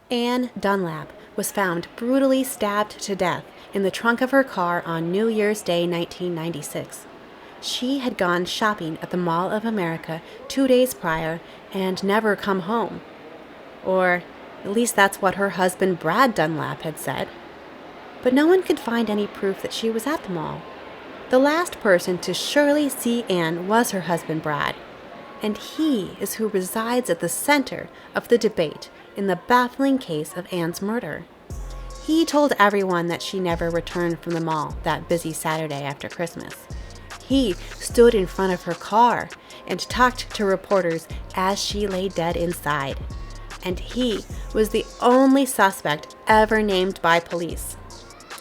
Anne Dunlap was found brutally stabbed to death in the trunk of her car on New Year's Day 1996. She had gone shopping at the Mall of America 2 days prior and never come home. Or at least that's what her husband Brad Dunlap had said. But no one could find any proof that she was at the mall. The last person to surely see Anne was her husband Brad, and he is who resides at the center of the debate in the baffling case of Anne's murder. He told everyone that she never returned from the mall that busy Saturday after Christmas. He stood in front of her car and talked to reporters as she lay dead inside. And he was the only suspect ever named by police,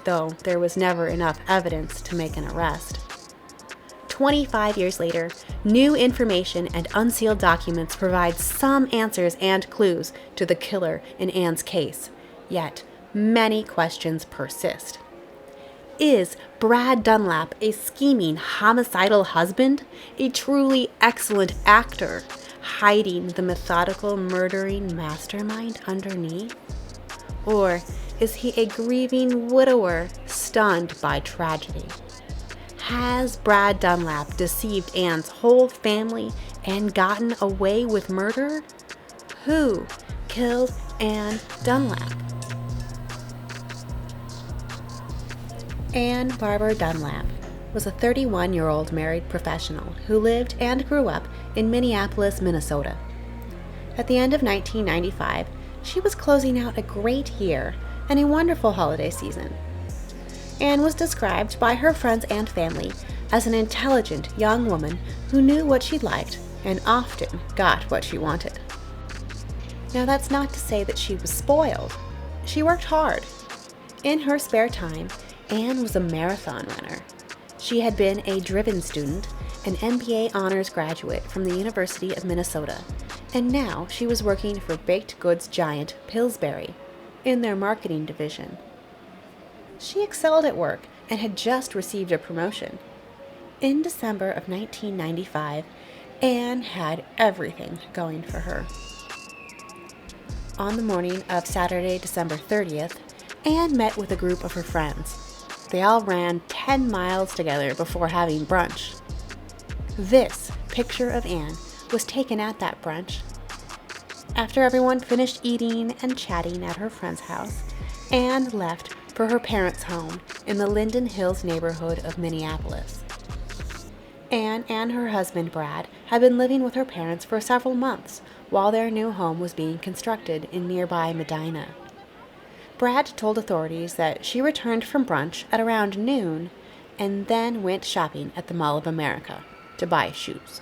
though there was never enough evidence to make an arrest. 25 years later, new information and unsealed documents provide some answers and clues to the killer in Anne's case, yet many questions persist. Is Brad Dunlap a scheming, homicidal husband, a truly excellent actor, hiding the methodical, murdering mastermind underneath? Or is he a grieving widower stunned by tragedy? Has Brad Dunlap deceived Anne's whole family and gotten away with murder? Who killed Anne Dunlap? Anne Barbara Dunlap was a 31-year-old married professional who lived and grew up in Minneapolis, Minnesota. At the end of 1995, she was closing out a great year and a wonderful holiday season. Anne was described by her friends and family as an intelligent young woman who knew what she liked and often got what she wanted. Now, that's not to say that she was spoiled. She worked hard. In her spare time, Anne was a marathon runner. She had been a driven student, an MBA honors graduate from the University of Minnesota, and now she was working for baked goods giant Pillsbury in their marketing division. She excelled at work and had just received a promotion. In December of 1995, Anne had everything going for her. On the morning of Saturday, December 30th, Anne met with a group of her friends. They all ran 10 miles together before having brunch. This picture of Anne was taken at that brunch. After everyone finished eating and chatting at her friend's house, Anne left for her parents' home in the Linden Hills neighborhood of Minneapolis. Anne and her husband Brad had been living with her parents for several months while their new home was being constructed in nearby Medina. Brad told authorities that she returned from brunch at around noon and then went shopping at the Mall of America to buy shoes.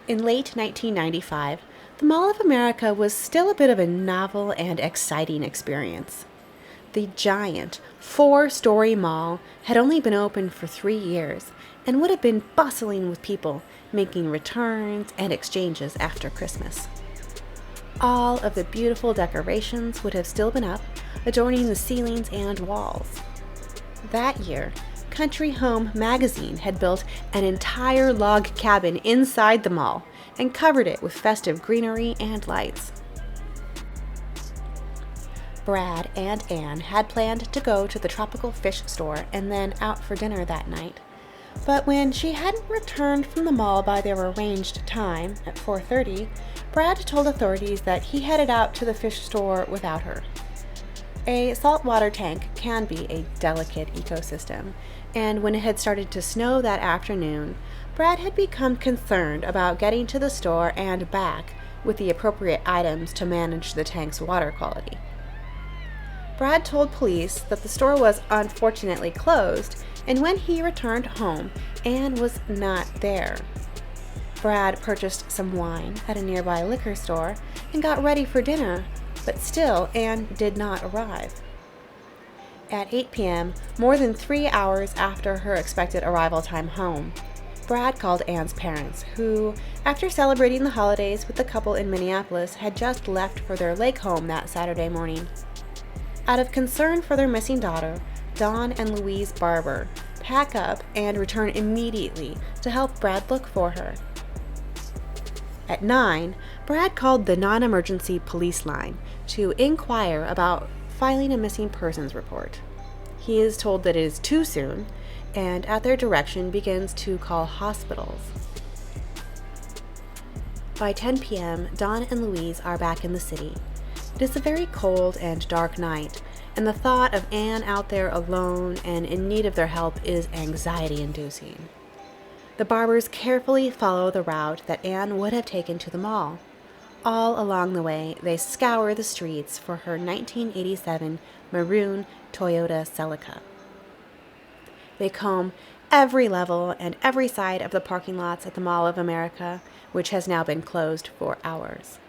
In late 1995, the Mall of America was still a bit of a novel and exciting experience. The giant, 4-story mall had only been open for 3 years and would have been bustling with people making returns and exchanges after Christmas. All of the beautiful decorations would have still been up, adorning the ceilings and walls. That year, Country Home magazine had built an entire log cabin inside the mall and covered it with festive greenery and lights. Brad and Anne had planned to go to the tropical fish store and then out for dinner that night. But when she hadn't returned from the mall by their arranged time, at 4:30, Brad told authorities that he headed out to the fish store without her. A saltwater tank can be a delicate ecosystem, and when it had started to snow that afternoon, Brad had become concerned about getting to the store and back with the appropriate items to manage the tank's water quality. Brad told police that the store was unfortunately closed, and when he returned home, Anne was not there. Brad purchased some wine at a nearby liquor store and got ready for dinner, but still Anne did not arrive. At 8 p.m., more than 3 hours after her expected arrival time home, Brad called Anne's parents, who, after celebrating the holidays with the couple in Minneapolis, had just left for their lake home that Saturday morning. Out of concern for their missing daughter, Dawn and Louise Barber pack up and return immediately to help Brad look for her. At 9, Brad called the non-emergency police line to inquire about filing a missing persons report. He is told that it is too soon, and at their direction begins to call hospitals. By 10 p.m., Don and Louise are back in the city. It is a very cold and dark night, and the thought of Anne out there alone and in need of their help is anxiety-inducing. The Barbers carefully follow the route that Anne would have taken to the mall. All along the way, they scour the streets for her 1987 maroon Toyota Celica. They comb every level and every side of the parking lots at the Mall of America, which has now been closed for hours.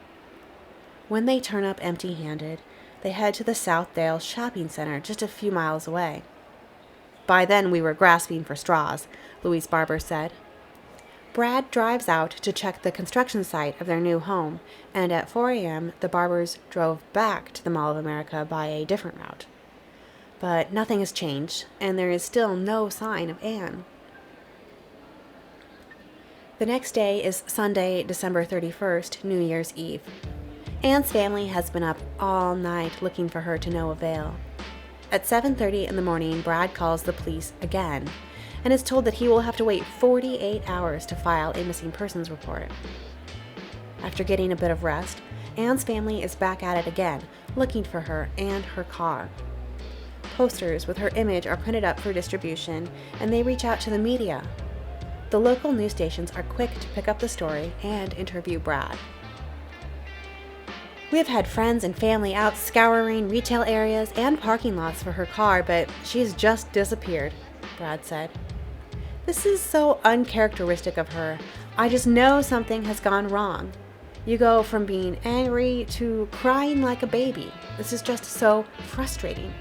When they turn up empty-handed, they head to the Southdale Shopping Center just a few miles away. By then we were grasping for straws, Louise Barber said. Brad drives out to check the construction site of their new home, and at 4 a.m. the Barbers drove back to the Mall of America by a different route. But nothing has changed, and there is still no sign of Anne. The next day is Sunday, December 31st, New Year's Eve. Anne's family has been up all night looking for her to no avail. At 7:30 in the morning, Brad calls the police again and is told that he will have to wait 48 hours to file a missing persons report. After getting a bit of rest, Anne's family is back at it again, looking for her and her car. Posters with her image are printed up for distribution, and they reach out to the media. The local news stations are quick to pick up the story and interview Brad. We have had friends and family out scouring retail areas and parking lots for her car, but she's just disappeared, Brad said. This is so uncharacteristic of her. I just know something has gone wrong. You go from being angry to crying like a baby. This is just so frustrating.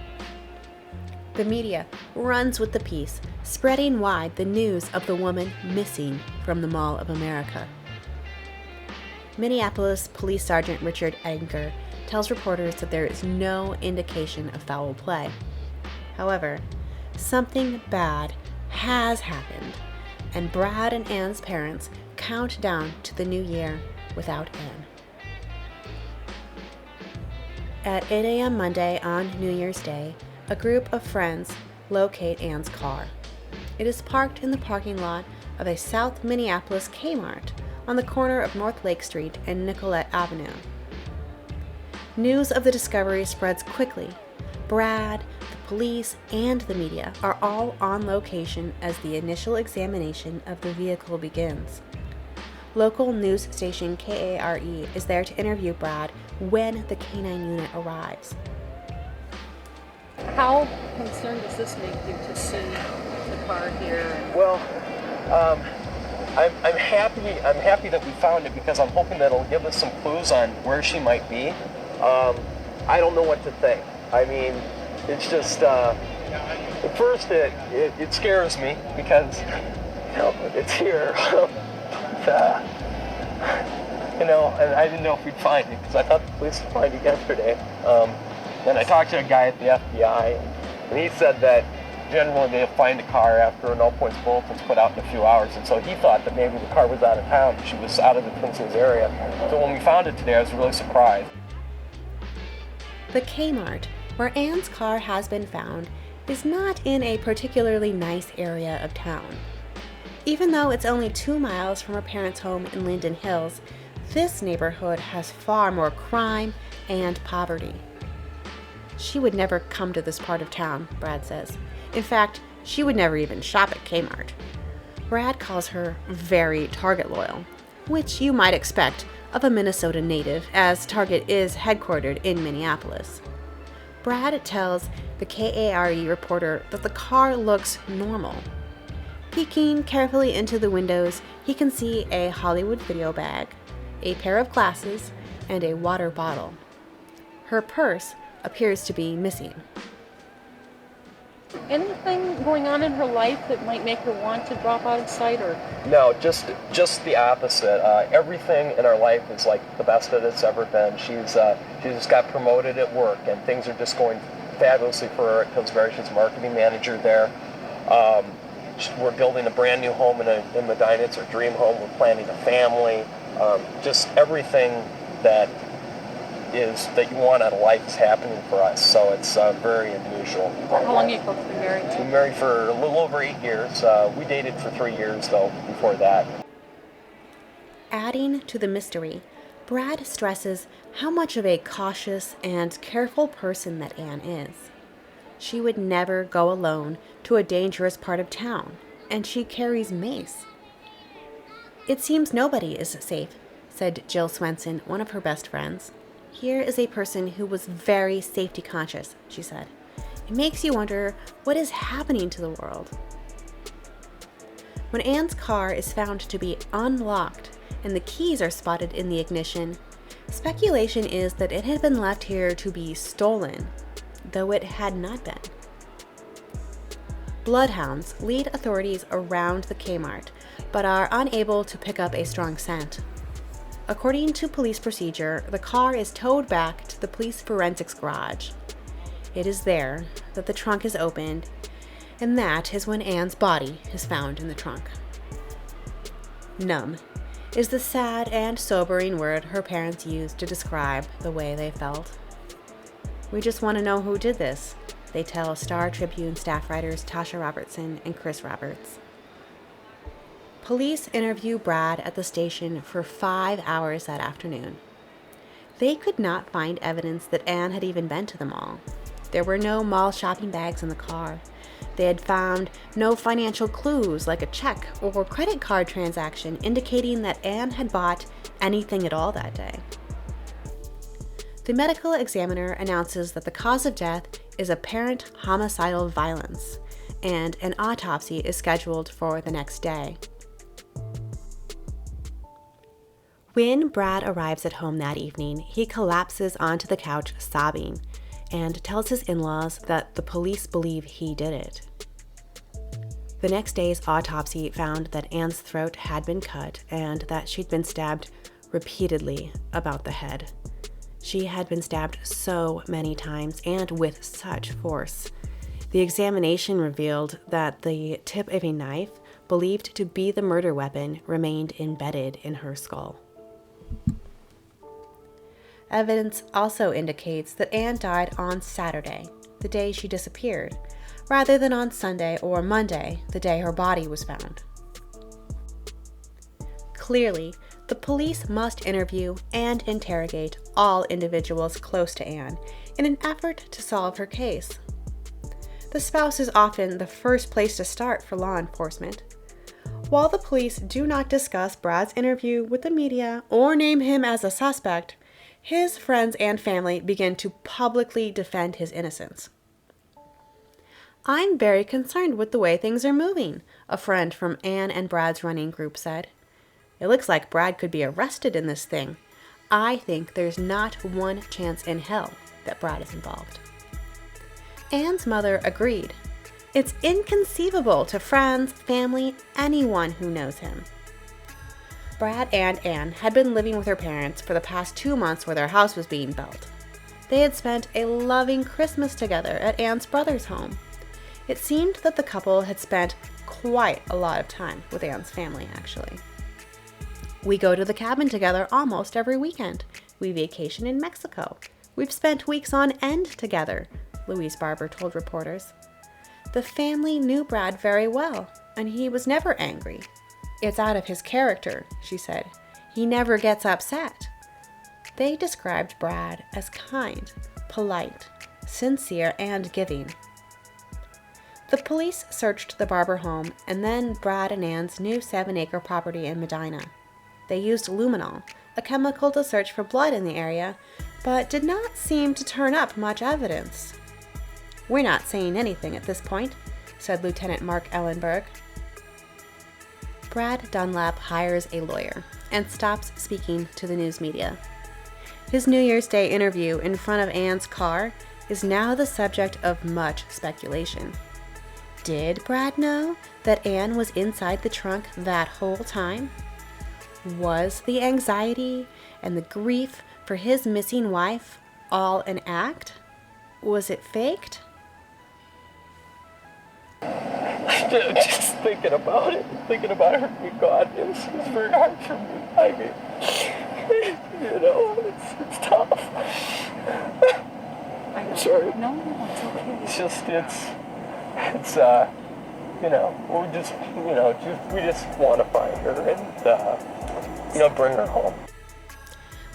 The media runs with the piece, spreading wide the news of the woman missing from the Mall of America. Minneapolis Police Sergeant Richard Edgar tells reporters that there is no indication of foul play. However, something bad has happened, and Brad and Anne's parents count down to the new year without Anne. At 8 a.m. Monday on New Year's Day, a group of friends locate Anne's car. It is parked in the parking lot of a South Minneapolis Kmart on the corner of North Lake Street and Nicollet Avenue. News of the discovery spreads quickly. Brad, the police, and the media are all on location as the initial examination of the vehicle begins. Local news station KARE is there to interview Brad when the K-9 unit arrives. How concerned does this make you to see the car here? Well, I'm happy that we found it because I'm hoping that it'll give us some clues on where she might be. I don't know what to think. I mean, it's just at first it scares me because it's here. And I didn't know if we'd find it because I thought the police would find it yesterday. And I talked to a guy at the FBI, and he said that generally they'll find a car after an all-points bulletin's put out in a few hours, and so he thought that maybe the car was out of town. She was out of the Twin Cities area. So when we found it today, I was really surprised. The Kmart, where Anne's car has been found, is not in a particularly nice area of town. Even though it's only 2 miles from her parents' home in Linden Hills, this neighborhood has far more crime and poverty. She would never come to this part of town, Brad says. In fact, she would never even shop at Kmart. Brad calls her very Target loyal, which you might expect of a Minnesota native, as Target is headquartered in Minneapolis. Brad tells the KARE reporter that the car looks normal. Peeking carefully into the windows, he can see a Hollywood video bag, a pair of glasses, and a water bottle. Her purse appears to be missing. Anything going on in her life that might make her want to drop out of sight, or? No, just the opposite. Everything in our life is like the best that it's ever been. She's just got promoted at work, and things are just going fabulously for her at Pillsbury. She's a marketing manager there. We're building a brand new home in Medina. It's her dream home. We're planning a family. Just everything that you want out of life is happening for us. So it's very unusual. How long have you folks been married? We've been married for a little over 8 years. We dated for 3 years, though, before that. Adding to the mystery, Brad stresses how much of a cautious and careful person that Anne is. She would never go alone to a dangerous part of town, and she carries mace. "It seems nobody is safe," said Jill Swenson, one of her best friends. "Here is a person who was very safety conscious," she said. "It makes you wonder what is happening to the world." When Anne's car is found to be unlocked and the keys are spotted in the ignition, speculation is that it had been left here to be stolen, though it had not been. Bloodhounds lead authorities around the Kmart, but are unable to pick up a strong scent. According to police procedure, the car is towed back to the police forensics garage. It is there that the trunk is opened, and that is when Anne's body is found in the trunk. Numb is the sad and sobering word her parents used to describe the way they felt. "We just want to know who did this," they tell Star Tribune staff writers Tasha Robertson and Chris Roberts. Police interview Brad at the station for 5 hours that afternoon. They could not find evidence that Anne had even been to the mall. There were no mall shopping bags in the car. They had found no financial clues like a check or credit card transaction indicating that Anne had bought anything at all that day. The medical examiner announces that the cause of death is apparent homicidal violence, and an autopsy is scheduled for the next day. When Brad arrives at home that evening, he collapses onto the couch sobbing and tells his in-laws that the police believe he did it. The next day's autopsy found that Anne's throat had been cut and that she'd been stabbed repeatedly about the head. She had been stabbed so many times and with such force. The examination revealed that the tip of a knife, believed to be the murder weapon, remained embedded in her skull. Evidence also indicates that Anne died on Saturday, the day she disappeared, rather than on Sunday or Monday, the day her body was found. Clearly, the police must interview and interrogate all individuals close to Anne in an effort to solve her case. The spouse is often the first place to start for law enforcement. While the police do not discuss Brad's interview with the media or name him as a suspect, his friends and family begin to publicly defend his innocence. "I'm very concerned with the way things are moving," a friend from Anne and Brad's running group said. "It looks like Brad could be arrested in this thing. I think there's not one chance in hell that Brad is involved." Anne's mother agreed. "It's inconceivable to friends, family, anyone who knows him." Brad and Anne had been living with her parents for the past 2 months while their house was being built. They had spent a loving Christmas together at Anne's brother's home. It seemed that the couple had spent quite a lot of time with Anne's family, actually. "We go to the cabin together almost every weekend. We vacation in Mexico. We've spent weeks on end together," Louise Barber told reporters. The family knew Brad very well, and he was never angry. "It's out of his character," she said. "He never gets upset." They described Brad as kind, polite, sincere, and giving. The police searched the Barber home and then Brad and Anne's new 7-acre property in Medina. They used luminol, a chemical to search for blood in the area, but did not seem to turn up much evidence. "We're not saying anything at this point," said Lieutenant Mark Ellenberg. Brad Dunlap hires a lawyer and stops speaking to the news media. His New Year's Day interview in front of Anne's car is now the subject of much speculation. Did Brad know that Anne was inside the trunk that whole time? Was the anxiety and the grief for his missing wife all an act? Was it faked? Just thinking about it, thinking about her, God, it's very hard for me. I mean, You know, it's tough. I'm sorry. No, it's okay. It's just, you know, we just want to find her and, bring her home.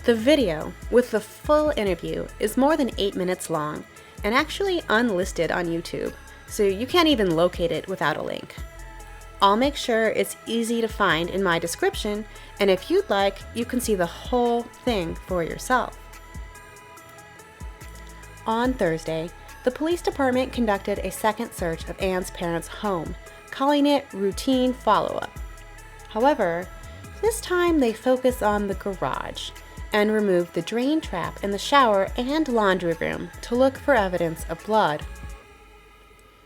The video with the full interview is more than 8 minutes long and actually unlisted on YouTube, so you can't even locate it without a link. I'll make sure it's easy to find in my description, and if you'd like, you can see the whole thing for yourself. On Thursday, the police department conducted a second search of Anne's parents' home, calling it routine follow-up. However, this time they focused on the garage and removed the drain trap in the shower and laundry room to look for evidence of blood.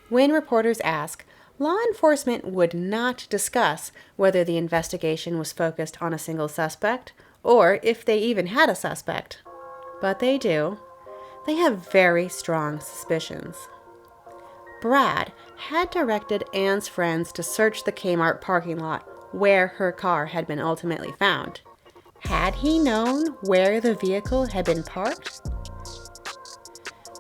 When reporters asked, law enforcement would not discuss whether the investigation was focused on a single suspect or if they even had a suspect. But they do. They have very strong suspicions. Brad had directed Anne's friends to search the Kmart parking lot where her car had been ultimately found. Had he known where the vehicle had been parked?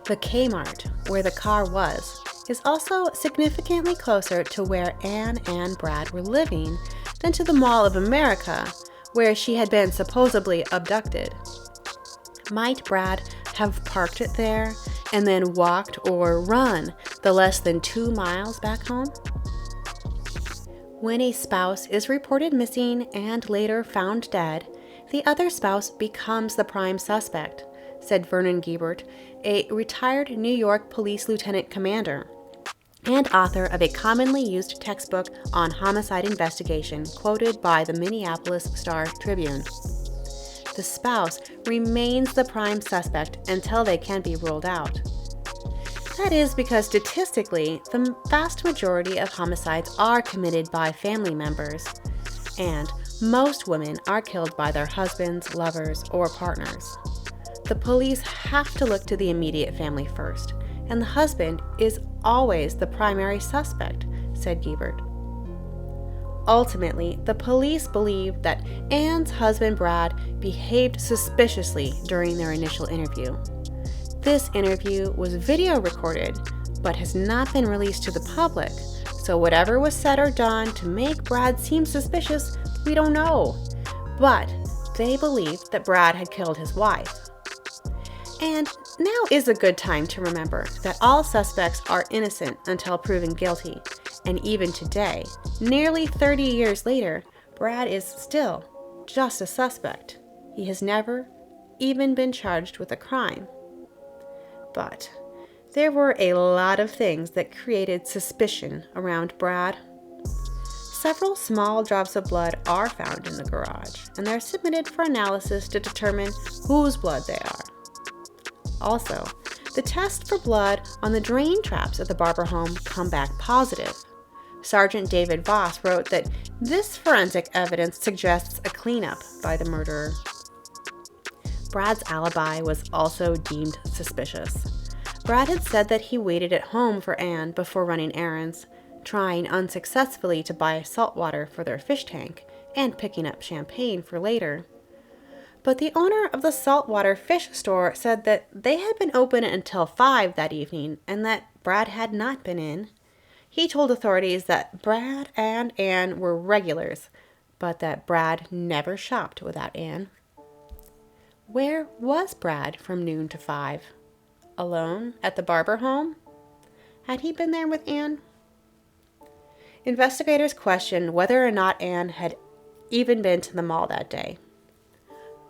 The Kmart, where the car was, is also significantly closer to where Anne and Brad were living than to the Mall of America, where she had been supposedly abducted. Might Brad have parked it there and then walked or run the less than 2 miles back home? When a spouse is reported missing and later found dead, the other spouse becomes the prime suspect, said Vernon Giebert, a retired New York police lieutenant commander and author of a commonly used textbook on homicide investigation quoted by the Minneapolis Star-Tribune. The spouse remains the prime suspect until they can be ruled out. That is because statistically, the vast majority of homicides are committed by family members, and most women are killed by their husbands, lovers, or partners. The police have to look to the immediate family first, and the husband is always the primary suspect, said Giebert. Ultimately, the police believe that Anne's husband Brad behaved suspiciously during their initial interview. This interview was video recorded, but has not been released to the public, so whatever was said or done to make Brad seem suspicious, we don't know. But they believed that Brad had killed his wife. And now is a good time to remember that all suspects are innocent until proven guilty, and even today, nearly 30 years later, Brad is still just a suspect. He has never even been charged with a crime. But there were a lot of things that created suspicion around Brad. Several small drops of blood are found in the garage, and they're submitted for analysis to determine whose blood they are. Also, the test for blood on the drain traps at the Barber home come back positive. Sergeant David Voss wrote that this forensic evidence suggests a cleanup by the murderer. Brad's alibi was also deemed suspicious. Brad had said that he waited at home for Anne before running errands, trying unsuccessfully to buy salt water for their fish tank and picking up champagne for later. But the owner of the saltwater fish store said that they had been open until 5 that evening and that Brad had not been in. He told authorities that Brad and Anne were regulars, but that Brad never shopped without Anne. Where was Brad from noon to 5? Alone at the Barber home? Had he been there with Anne? Investigators questioned whether or not Anne had even been to the mall that day.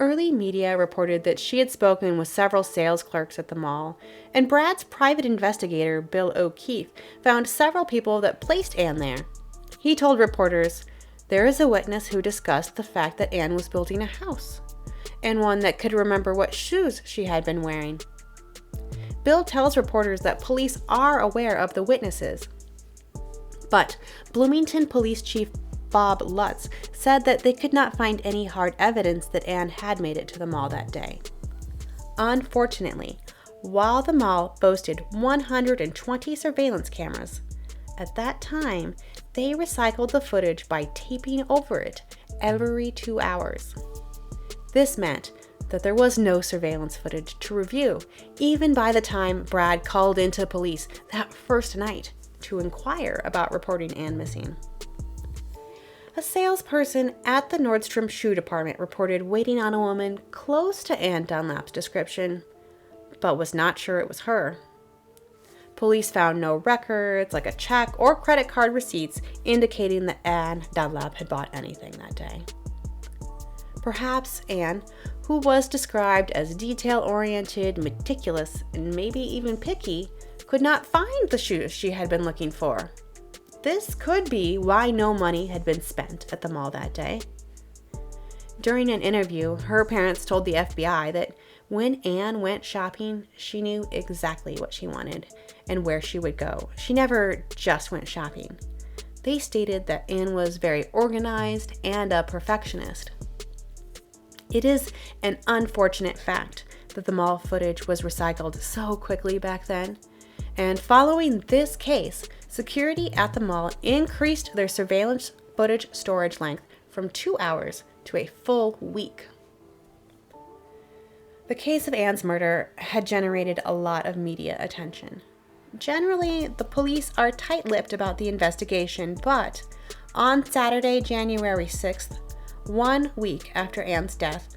Early media reported that she had spoken with several sales clerks at the mall, and Brad's private investigator, Bill O'Keefe, found several people that placed Anne there. He told reporters, "There is a witness who discussed the fact that Anne was building a house, and one that could remember what shoes she had been wearing." Bill tells reporters that police are aware of the witnesses, but Bloomington Police Chief Bob Lutz said that they could not find any hard evidence that Anne had made it to the mall that day. Unfortunately, while the mall boasted 120 surveillance cameras, at that time, they recycled the footage by taping over it every 2 hours. This meant that there was no surveillance footage to review, even by the time Brad called into police that first night to inquire about reporting Anne missing. A salesperson at the Nordstrom shoe department reported waiting on a woman close to Anne Dunlap's description, but was not sure it was her. Police found no records, like a check or credit card receipts, indicating that Anne Dunlap had bought anything that day. Perhaps Anne, who was described as detail-oriented, meticulous, and maybe even picky, could not find the shoes she had been looking for. This could be why no money had been spent at the mall that day. During an interview, her parents told the FBI that when Anne went shopping, she knew exactly what she wanted and where she would go. She never just went shopping. They stated that Anne was very organized and a perfectionist. It is an unfortunate fact that the mall footage was recycled so quickly back then. And following this case, security at the mall increased their surveillance footage storage length from 2 hours to a full week. The case of Anne's murder had generated a lot of media attention. Generally, the police are tight-lipped about the investigation, but on Saturday, January 6th, 1 week after Anne's death,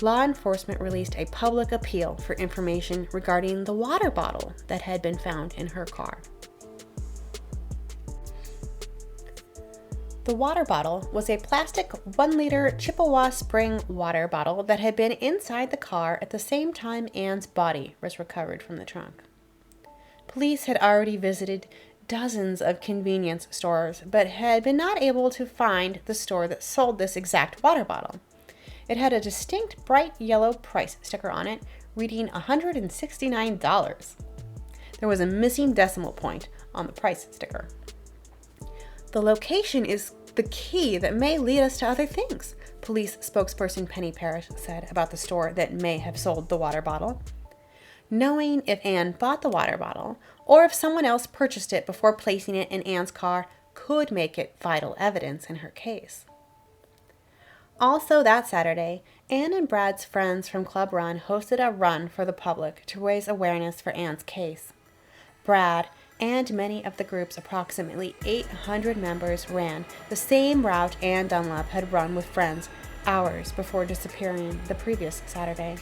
law enforcement released a public appeal for information regarding the water bottle that had been found in her car. The water bottle was a plastic 1-liter Chippewa spring water bottle that had been inside the car at the same time Anne's body was recovered from the trunk. Police had already visited dozens of convenience stores, but had been not able to find the store that sold this exact water bottle. It had a distinct bright yellow price sticker on it, reading $169. There was a missing decimal point on the price sticker. The location is the key that may lead us to other things, police spokesperson Penny Parrish said about the store that may have sold the water bottle. Knowing if Anne bought the water bottle, or if someone else purchased it before placing it in Anne's car, could make it vital evidence in her case. Also that Saturday, Anne and Brad's friends from Club Run hosted a run for the public to raise awareness for Anne's case. Brad and many of the group's approximately 800 members ran the same route Anne Dunlap had run with friends hours before disappearing the previous Saturday.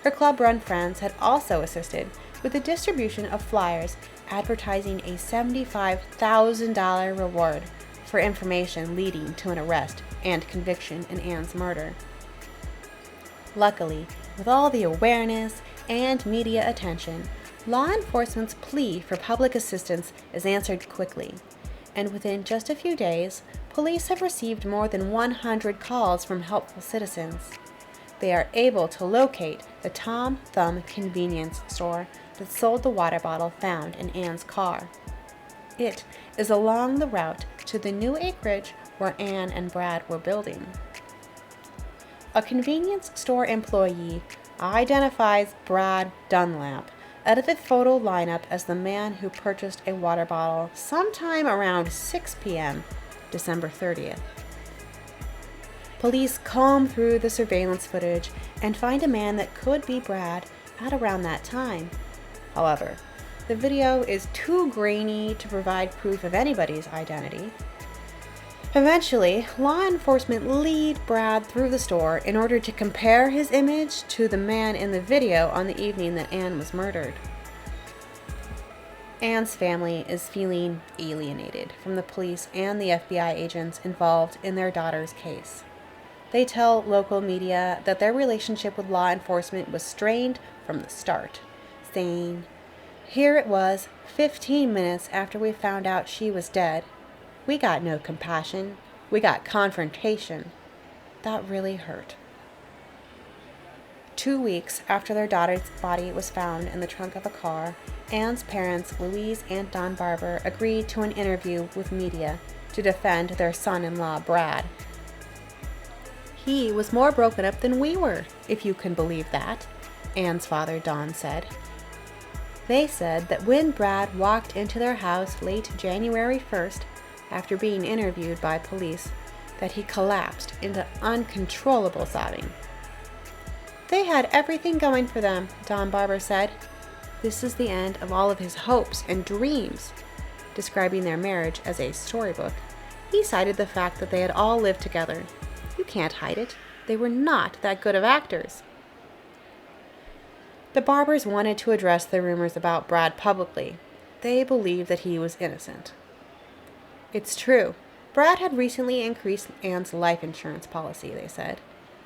Her Club Run friends had also assisted with the distribution of flyers advertising a $75,000 reward for information leading to an arrest and conviction in Anne's murder. Luckily, with all the awareness and media attention, law enforcement's plea for public assistance is answered quickly, and within just a few days, police have received more than 100 calls from helpful citizens. They are able to locate the Tom Thumb convenience store that sold the water bottle found in Anne's car. It is along the route to the new acreage where Anne and Brad were building. A convenience store employee identifies Brad Dunlap out of the photo lineup as the man who purchased a water bottle sometime around 6 p.m., December 30th. Police comb through the surveillance footage and find a man that could be Brad at around that time. However, the video is too grainy to provide proof of anybody's identity. Eventually, law enforcement lead Brad through the store in order to compare his image to the man in the video on the evening that Anne was murdered. Anne's family is feeling alienated from the police and the FBI agents involved in their daughter's case. They tell local media that their relationship with law enforcement was strained from the start, saying, "Here it was, 15 minutes after we found out she was dead. We got no compassion. We got confrontation. That really hurt." 2 weeks after their daughter's body was found in the trunk of a car, Anne's parents, Louise and Don Barber, agreed to an interview with media to defend their son-in-law, Brad. "He was more broken up than we were, if you can believe that," Anne's father, Don, said. They said that when Brad walked into their house late January 1st, after being interviewed by police, that he collapsed into uncontrollable sobbing. "They had everything going for them," Don Barber said. "This is the end of all of his hopes and dreams." Describing their marriage as a storybook, he cited the fact that they had all lived together. You can't hide it. They were not that good of actors. The Barbers wanted to address the rumors about Brad publicly. They believed that he was innocent. It's true. Brad had recently increased Anne's life insurance policy, they said,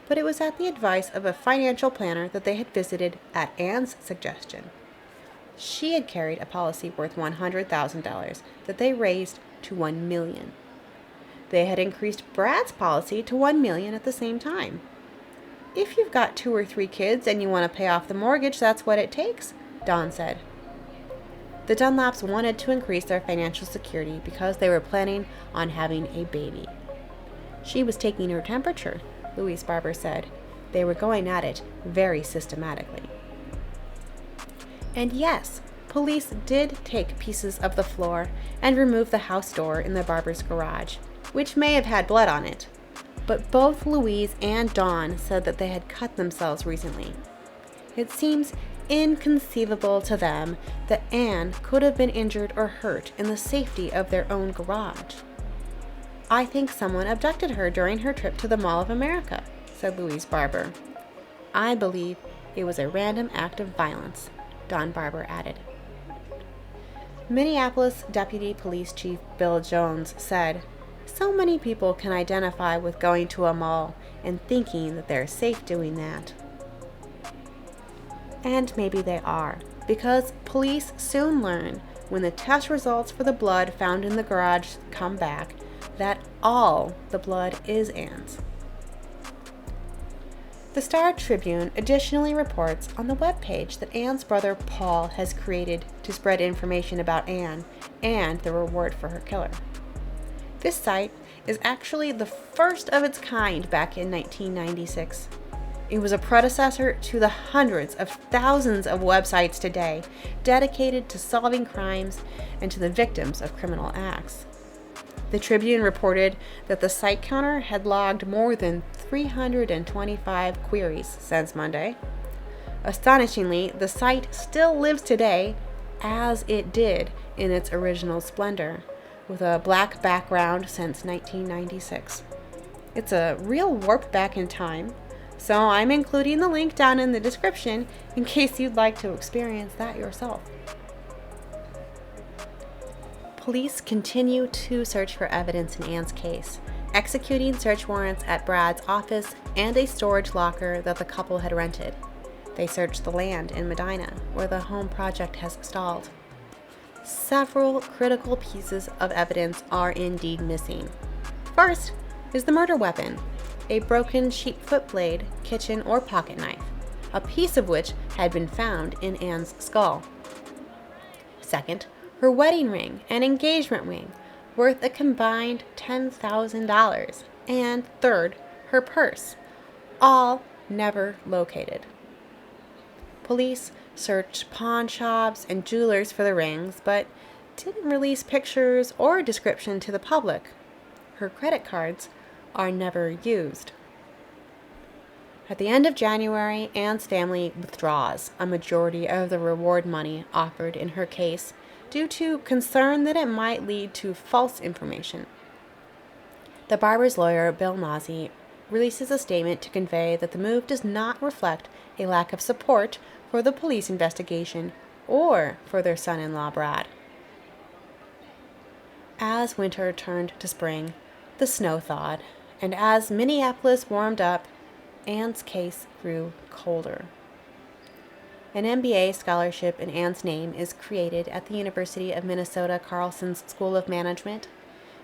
but it was at the advice of a financial planner that they had visited at Anne's suggestion. She had carried a policy worth $100,000 that they raised to $1 million. They had increased Brad's policy to $1 million at the same time. "If you've got 2 or 3 kids and you want to pay off the mortgage, that's what it takes," Don said. The Dunlaps wanted to increase their financial security because they were planning on having a baby. "She was taking her temperature," Louise Barber said. They were going at it very systematically. And yes, police did take pieces of the floor and remove the house door in the Barber's garage, which may have had blood on it. But both Louise and Dawn said that they had cut themselves recently. It seems inconceivable to them that Anne could have been injured or hurt in the safety of their own garage. "I think someone abducted her during her trip to the Mall of America," said Louise Barber. "I believe it was a random act of violence," Don Barber added. Minneapolis Deputy Police Chief Bill Jones said, "So many people can identify with going to a mall and thinking that they're safe doing that." And maybe they are, because police soon learn, when the test results for the blood found in the garage come back, that all the blood is Anne's. The Star Tribune additionally reports on the webpage that Anne's brother Paul has created to spread information about Anne and the reward for her killer. This site is actually the first of its kind back in 1996. It was a predecessor to the hundreds of thousands of websites today dedicated to solving crimes and to the victims of criminal acts. The Tribune reported that the site counter had logged more than 325 queries since Monday. Astonishingly, the site still lives today as it did in its original splendor, with a black background since 1996. It's a real warp back in time, so I'm including the link down in the description in case you'd like to experience that yourself. Police continue to search for evidence in Anne's case, executing search warrants at Brad's office and a storage locker that the couple had rented. They searched the land in Medina, where the home project has stalled. Several critical pieces of evidence are indeed missing. First is the murder weapon, a broken sheep foot blade, kitchen or pocket knife, a piece of which had been found in Anne's skull. Second, her wedding ring and engagement ring, worth a combined $10,000. And third, her purse, all never located. Police searched pawn shops and jewelers for the rings, but didn't release pictures or description to the public. Her credit cards are never used. At the end of January, Anne's family withdraws a majority of the reward money offered in her case due to concern that it might lead to false information. The Barber's lawyer, Bill Nazi, releases a statement to convey that the move does not reflect a lack of support for the police investigation or for their son-in-law, Brad. As winter turned to spring, the snow thawed, and as Minneapolis warmed up, Anne's case grew colder. An MBA scholarship in Anne's name is created at the University of Minnesota Carlson's School of Management.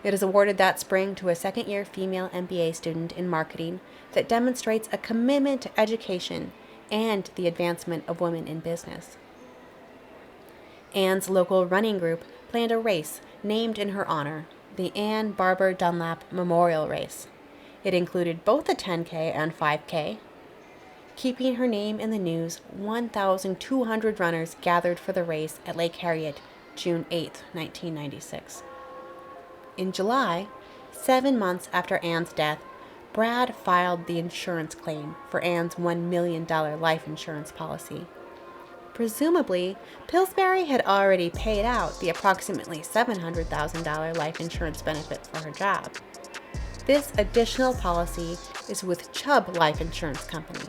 It is awarded that spring to a second-year female MBA student in marketing that demonstrates a commitment to education and the advancement of women in business. Anne's local running group planned a race named in her honor, the Anne Barber Dunlap Memorial Race. It included both a 10K and 5K. Keeping her name in the news, 1,200 runners gathered for the race at Lake Harriet, June 8, 1996. In July, 7 months after Anne's death, Brad filed the insurance claim for Anne's $1 million life insurance policy. Presumably, Pillsbury had already paid out the approximately $700,000 life insurance benefit for her job. This additional policy is with Chubb Life Insurance Company.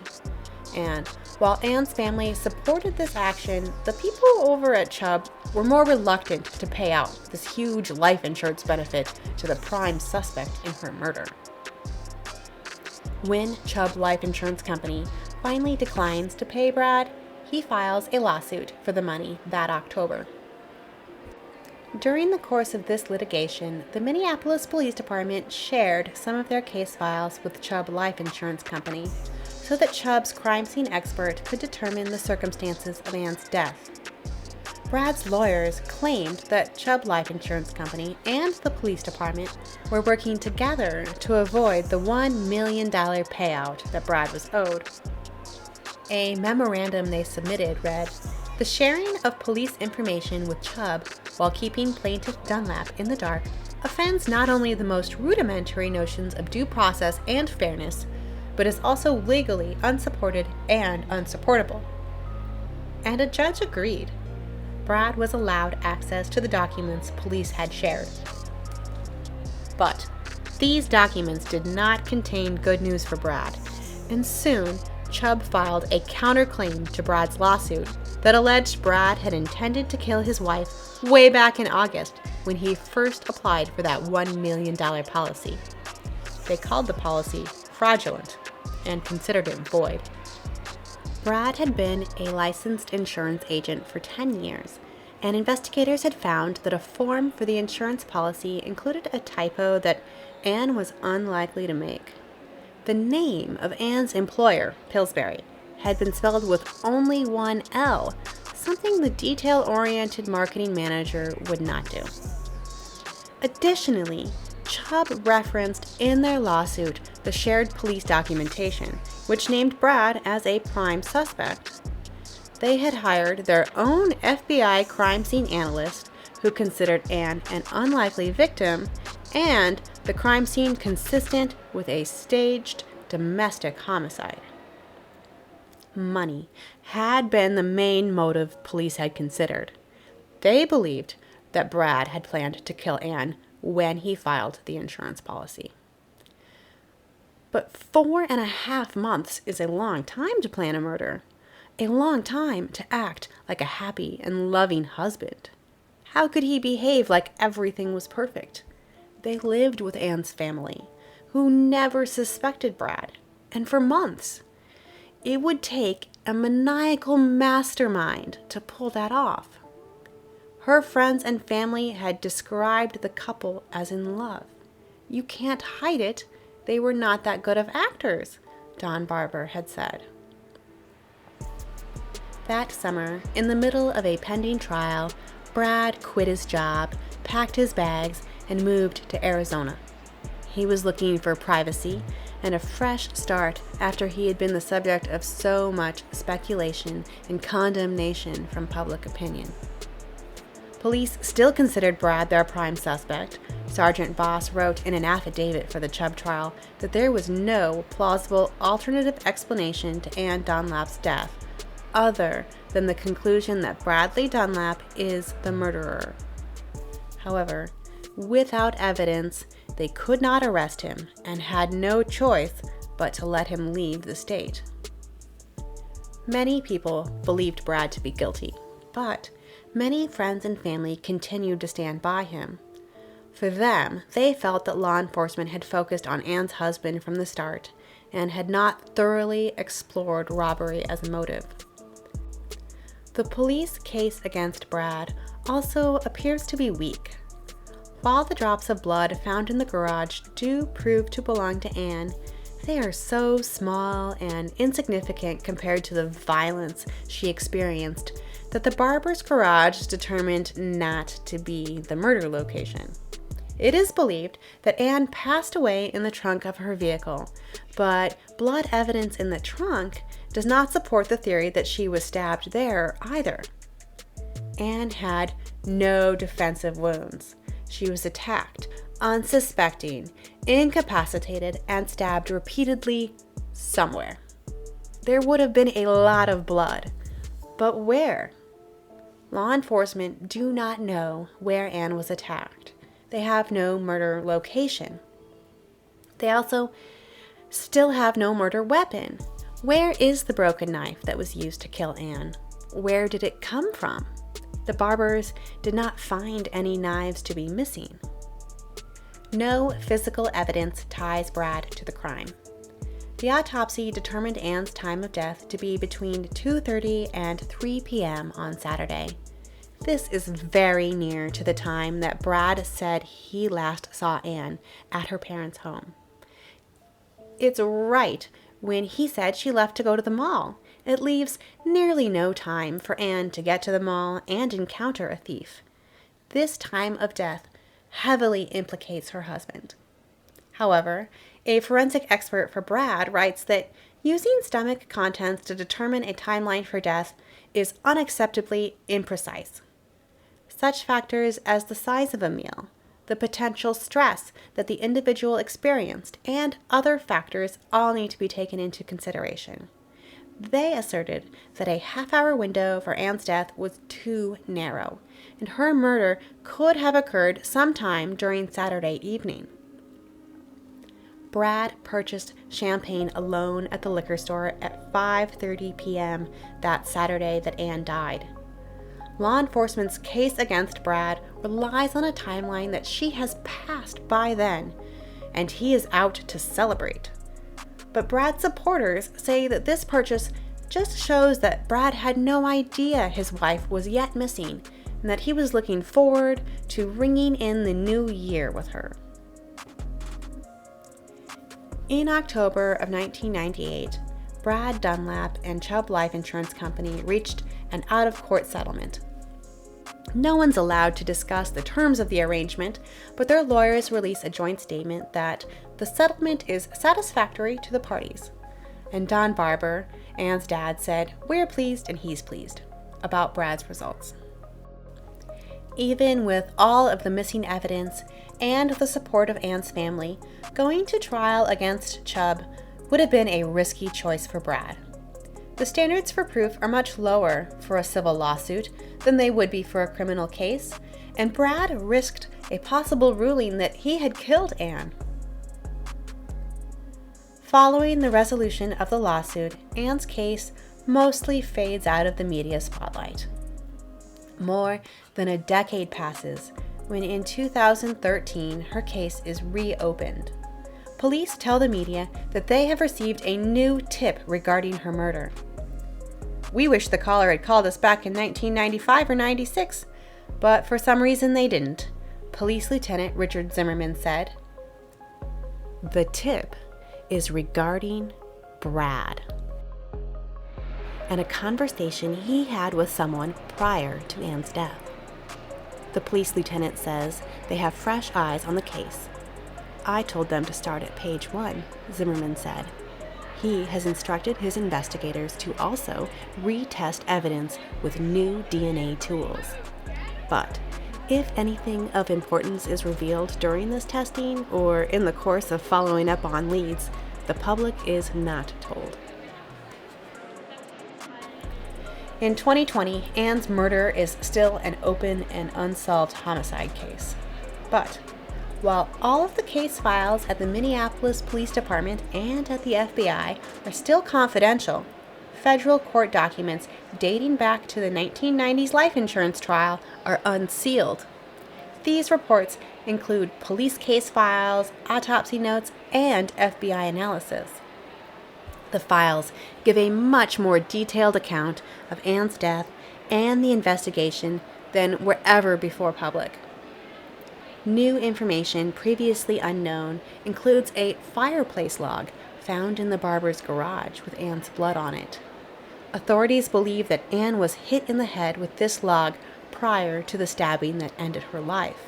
And while Anne's family supported this action, the people over at Chubb were more reluctant to pay out this huge life insurance benefit to the prime suspect in her murder. When Chubb Life Insurance Company finally declines to pay Brad, he files a lawsuit for the money that October. During the course of this litigation, the Minneapolis Police Department shared some of their case files with Chubb Life Insurance Company so that Chubb's crime scene expert could determine the circumstances of Anne's death. Brad's lawyers claimed that Chubb Life Insurance Company and the police department were working together to avoid the $1 million payout that Brad was owed. A memorandum they submitted read, "The sharing of police information with Chubb while keeping plaintiff Dunlap in the dark offends not only the most rudimentary notions of due process and fairness, but is also legally unsupported and unsupportable." And a judge agreed. Brad was allowed access to the documents police had shared. But these documents did not contain good news for Brad, and soon Chubb filed a counterclaim to Brad's lawsuit that alleged Brad had intended to kill his wife way back in August when he first applied for that $1 million policy. They called the policy fraudulent and considered it void. Brad had been a licensed insurance agent for 10 years, and investigators had found that a form for the insurance policy included a typo that Anne was unlikely to make. The name of Anne's employer, Pillsbury, had been spelled with only one L, something the detail-oriented marketing manager would not do. Additionally, Chubb referenced in their lawsuit the shared police documentation, which named Brad as a prime suspect. They had hired their own FBI crime scene analyst, who considered Anne an unlikely victim, and the crime scene consistent with a staged domestic homicide. Money had been the main motive police had considered. They believed that Brad had planned to kill Anne when he filed the insurance policy. But 4.5 months is a long time to plan a murder, a long time to act like a happy and loving husband. How could he behave like everything was perfect? They lived with Anne's family, who never suspected Brad, and for months. It would take a maniacal mastermind to pull that off. Her friends and family had described the couple as in love. "You can't hide it. They were not that good of actors," Don Barber had said. That summer, in the middle of a pending trial, Brad quit his job, packed his bags, and moved to Arizona. He was looking for privacy and a fresh start after he had been the subject of so much speculation and condemnation from public opinion. Police still considered Brad their prime suspect. Sergeant Voss wrote in an affidavit for the Chubb trial that there was no plausible alternative explanation to Anne Dunlap's death other than the conclusion that Bradley Dunlap is the murderer. However, without evidence, they could not arrest him and had no choice but to let him leave the state. Many people believed Brad to be guilty, but many friends and family continued to stand by him. For them, they felt that law enforcement had focused on Anne's husband from the start and had not thoroughly explored robbery as a motive. The police case against Brad also appears to be weak. While the drops of blood found in the garage do prove to belong to Anne, they are so small and insignificant compared to the violence she experienced that the Barber's garage is determined not to be the murder location. It is believed that Anne passed away in the trunk of her vehicle, but blood evidence in the trunk does not support the theory that she was stabbed there either. Anne had no defensive wounds. She was attacked unsuspecting, incapacitated, and stabbed repeatedly somewhere. There would have been a lot of blood, but where? Law enforcement do not know where Anne was attacked. They have no murder location. They also still have no murder weapon. Where is the broken knife that was used to kill Anne? Where did it come from? The barbers did not find any knives to be missing. No physical evidence ties Brad to the crime. The autopsy determined Anne's time of death to be between 2:30 and 3 p.m. on Saturday. This is very near to the time that Brad said he last saw Anne at her parents' home. It's right when he said she left to go to the mall. It leaves nearly no time for Anne to get to the mall and encounter a thief. This time of death heavily implicates her husband. However, a forensic expert for Brad writes that using stomach contents to determine a timeline for death is unacceptably imprecise. Such factors as the size of a meal, the potential stress that the individual experienced, and other factors all need to be taken into consideration. They asserted that a half-hour window for Anne's death was too narrow, and her murder could have occurred sometime during Saturday evening. Brad purchased champagne alone at the liquor store at 5:30 p.m. that Saturday that Anne died. Law enforcement's case against Brad relies on a timeline that she has passed by then, and he is out to celebrate. But Brad's supporters say that this purchase just shows that Brad had no idea his wife was yet missing, and that he was looking forward to ringing in the new year with her. In October of 1998, Brad Dunlap and Chubb Life Insurance Company reached an out-of-court settlement. No one's allowed to discuss the terms of the arrangement, but their lawyers release a joint statement that the settlement is satisfactory to the parties. And Don Barber, Anne's dad, said, "We're pleased and he's pleased," about Brad's results. Even with all of the missing evidence and the support of Anne's family, going to trial against Chubb would have been a risky choice for Brad. The standards for proof are much lower for a civil lawsuit than they would be for a criminal case, and Brad risked a possible ruling that he had killed Anne. Following the resolution of the lawsuit, Anne's case mostly fades out of the media spotlight. More than a decade passes when in 2013 her case is reopened. Police tell the media that they have received a new tip regarding her murder. "We wish the caller had called us back in 1995 or 96, but for some reason they didn't," Police Lieutenant Richard Zimmerman said. The tip is regarding Brad and a conversation he had with someone prior to Anne's death. The police lieutenant says they have fresh eyes on the case. "I told them to start at page 1, Zimmerman said. He has instructed his investigators to also retest evidence with new DNA tools. But if anything of importance is revealed during this testing or in the course of following up on leads, the public is not told." In 2020, Anne's murder is still an open and unsolved homicide case. But while all of the case files at the Minneapolis Police Department and at the FBI are still confidential, federal court documents dating back to the 1990s life insurance trial are unsealed. These reports include police case files, autopsy notes, and FBI analysis. The files give a much more detailed account of Anne's death and the investigation than were ever before public. New information previously unknown includes a fireplace log found in the barber's garage with Anne's blood on it. Authorities believe that Anne was hit in the head with this log prior to the stabbing that ended her life.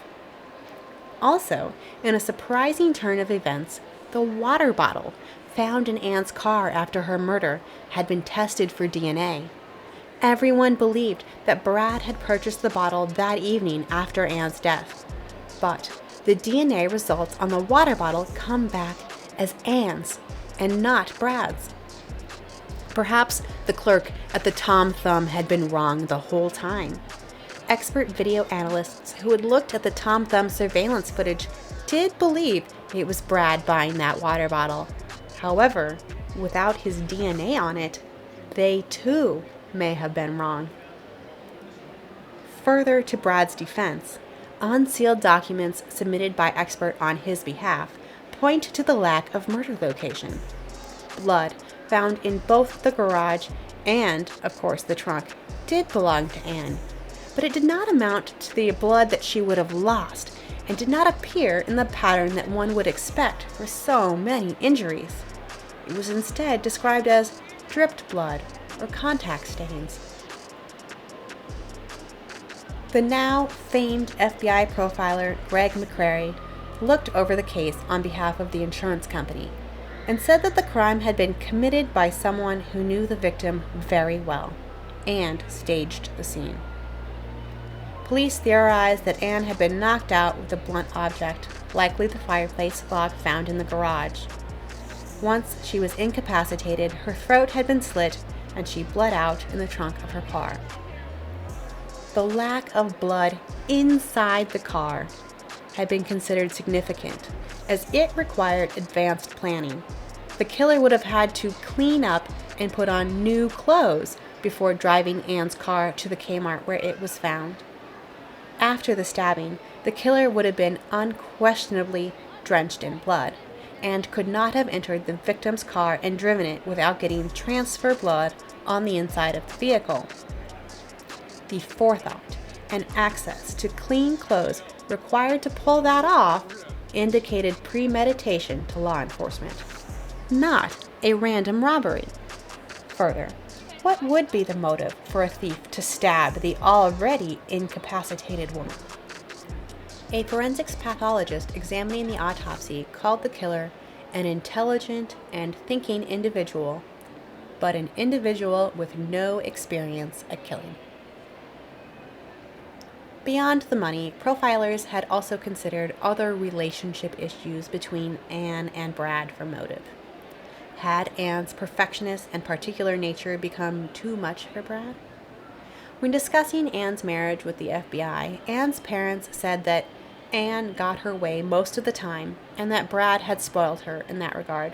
Also, in a surprising turn of events, the water bottle found in Anne's car after her murder had been tested for DNA. Everyone believed that Brad had purchased the bottle that evening after Anne's death, but the DNA results on the water bottle come back as Anne's and not Brad's. Perhaps the clerk at the Tom Thumb had been wrong the whole time. Expert video analysts who had looked at the Tom Thumb surveillance footage did believe it was Brad buying that water bottle. However, without his DNA on it, they too may have been wrong. Further to Brad's defense, unsealed documents submitted by expert on his behalf point to the lack of murder location. Blood found in both the garage and, of course, the trunk did belong to Anne, but it did not amount to the blood that she would have lost and did not appear in the pattern that one would expect for so many injuries. It was instead described as dripped blood or contact stains. The now famed FBI profiler Greg McCrary looked over the case on behalf of the insurance company and said that the crime had been committed by someone who knew the victim very well and staged the scene. Police theorized that Anne had been knocked out with a blunt object, likely the fireplace log found in the garage. Once she was incapacitated, her throat had been slit and she bled out in the trunk of her car. The lack of blood inside the car had been considered significant, as it required advanced planning. The killer would have had to clean up and put on new clothes before driving Anne's car to the Kmart where it was found. After the stabbing, the killer would have been unquestionably drenched in blood and could not have entered the victim's car and driven it without getting transfer blood on the inside of the vehicle. The forethought and access to clean clothes required to pull that off indicated premeditation to law enforcement, not a random robbery. Further, what would be the motive for a thief to stab the already incapacitated woman? A forensics pathologist examining the autopsy called the killer an intelligent and thinking individual, but an individual with no experience at killing. Beyond the money, profilers had also considered other relationship issues between Anne and Brad for motive. Had Anne's perfectionist and particular nature become too much for Brad? When discussing Anne's marriage with the FBI, Anne's parents said that Anne got her way most of the time and that Brad had spoiled her in that regard.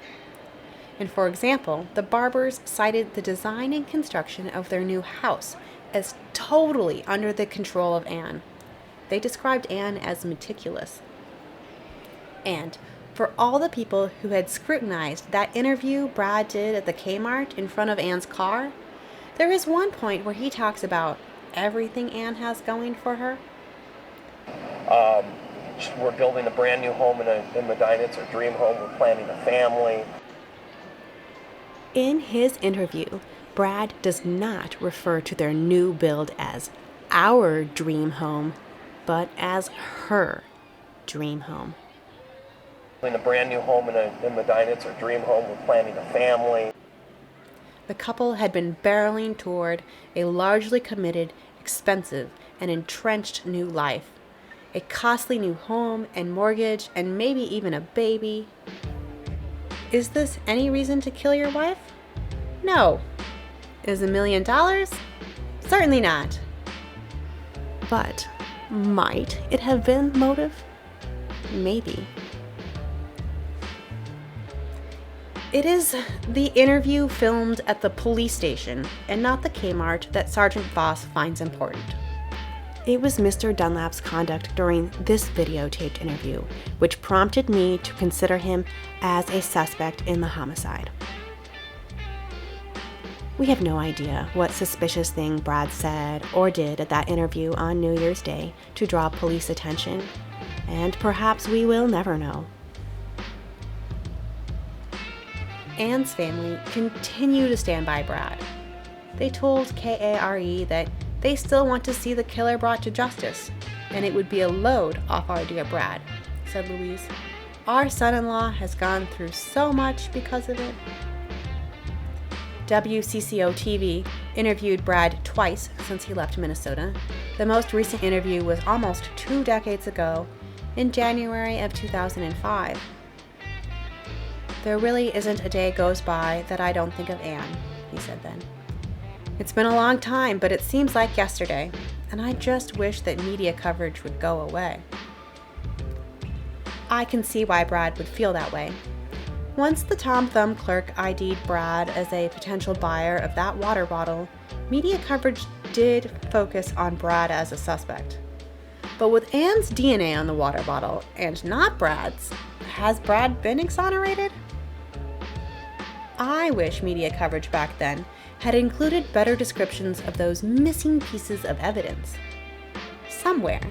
And for example, the Barbers cited the design and construction of their new house as totally under the control of Anne. They described Anne as meticulous. And for all the people who had scrutinized that interview Brad did at the Kmart in front of Anne's car, there is one point where he talks about everything Anne has going for her. We're building a brand new home in Medina. It's our dream home. We're planning a family. In his interview, Brad does not refer to their new build as our dream home, but as her dream home. In a brand new home in Medina. It's our dream home. We're planning a family. The couple had been barreling toward a largely committed, expensive, and entrenched new life. A costly new home and mortgage and maybe even a baby. Is this any reason to kill your wife? No. Is $1 million? Certainly not. But might it have been motive? Maybe. It is the interview filmed at the police station and not the Kmart that Sergeant Voss finds important. It was Mr. Dunlap's conduct during this videotaped interview which prompted me to consider him as a suspect in the homicide. We have no idea what suspicious thing Brad said or did at that interview on New Year's Day to draw police attention, and perhaps we will never know. Anne's family continue to stand by Brad. They told KARE that they still want to see the killer brought to justice, and it would be a load off our dear Brad, said Louise. Our son-in-law has gone through so much because of it. WCCO-TV interviewed Brad twice since he left Minnesota. The most recent interview was almost 2 decades ago, in January of 2005. "There really isn't a day goes by that I don't think of Anne," he said then. "It's been a long time, but it seems like yesterday, and I just wish that media coverage would go away." I can see why Brad would feel that way. Once the Tom Thumb clerk ID'd Brad as a potential buyer of that water bottle, media coverage did focus on Brad as a suspect. But with Anne's DNA on the water bottle, and not Brad's, has Brad been exonerated? I wish media coverage back then had included better descriptions of those missing pieces of evidence. Somewhere,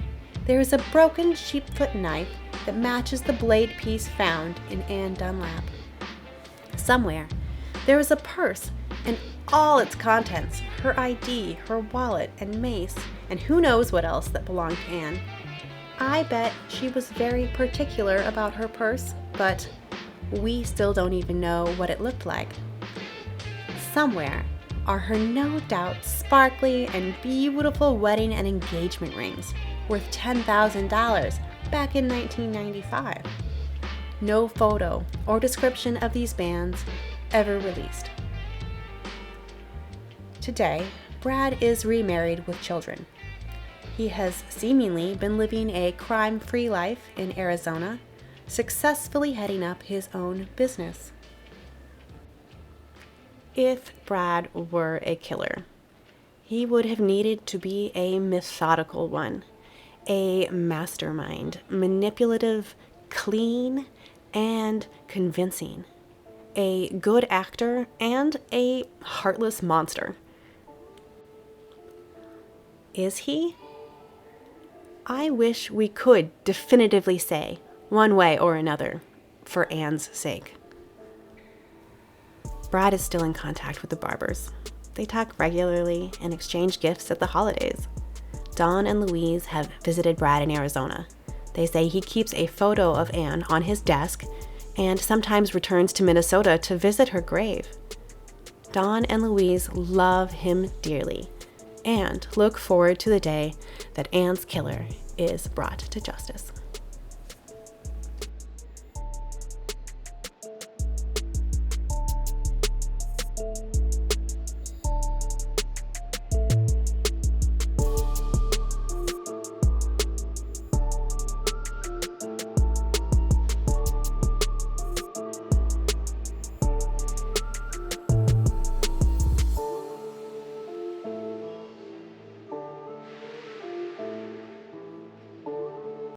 there is a broken sheepfoot knife that matches the blade piece found in Anne Dunlap. Somewhere, there is a purse and all its contents, her ID, her wallet, and mace, and who knows what else that belonged to Anne. I bet she was very particular about her purse, but we still don't even know what it looked like. Somewhere are her no doubt sparkly and beautiful wedding and engagement rings worth $10,000 back in 1995. No photo or description of these bands ever released. Today, Brad is remarried with children. He has seemingly been living a crime-free life in Arizona, successfully heading up his own business. If Brad were a killer, he would have needed to be a methodical one, a mastermind, manipulative, clean, and convincing, a good actor, and a heartless monster. Is he? I wish we could definitively say, one way or another, for Anne's sake. Brad is still in contact with the Barbers. They talk regularly and exchange gifts at the holidays. Dawn and Louise have visited Brad in Arizona. They say he keeps a photo of Anne on his desk and sometimes returns to Minnesota to visit her grave. Dawn and Louise love him dearly and look forward to the day that Anne's killer is brought to justice.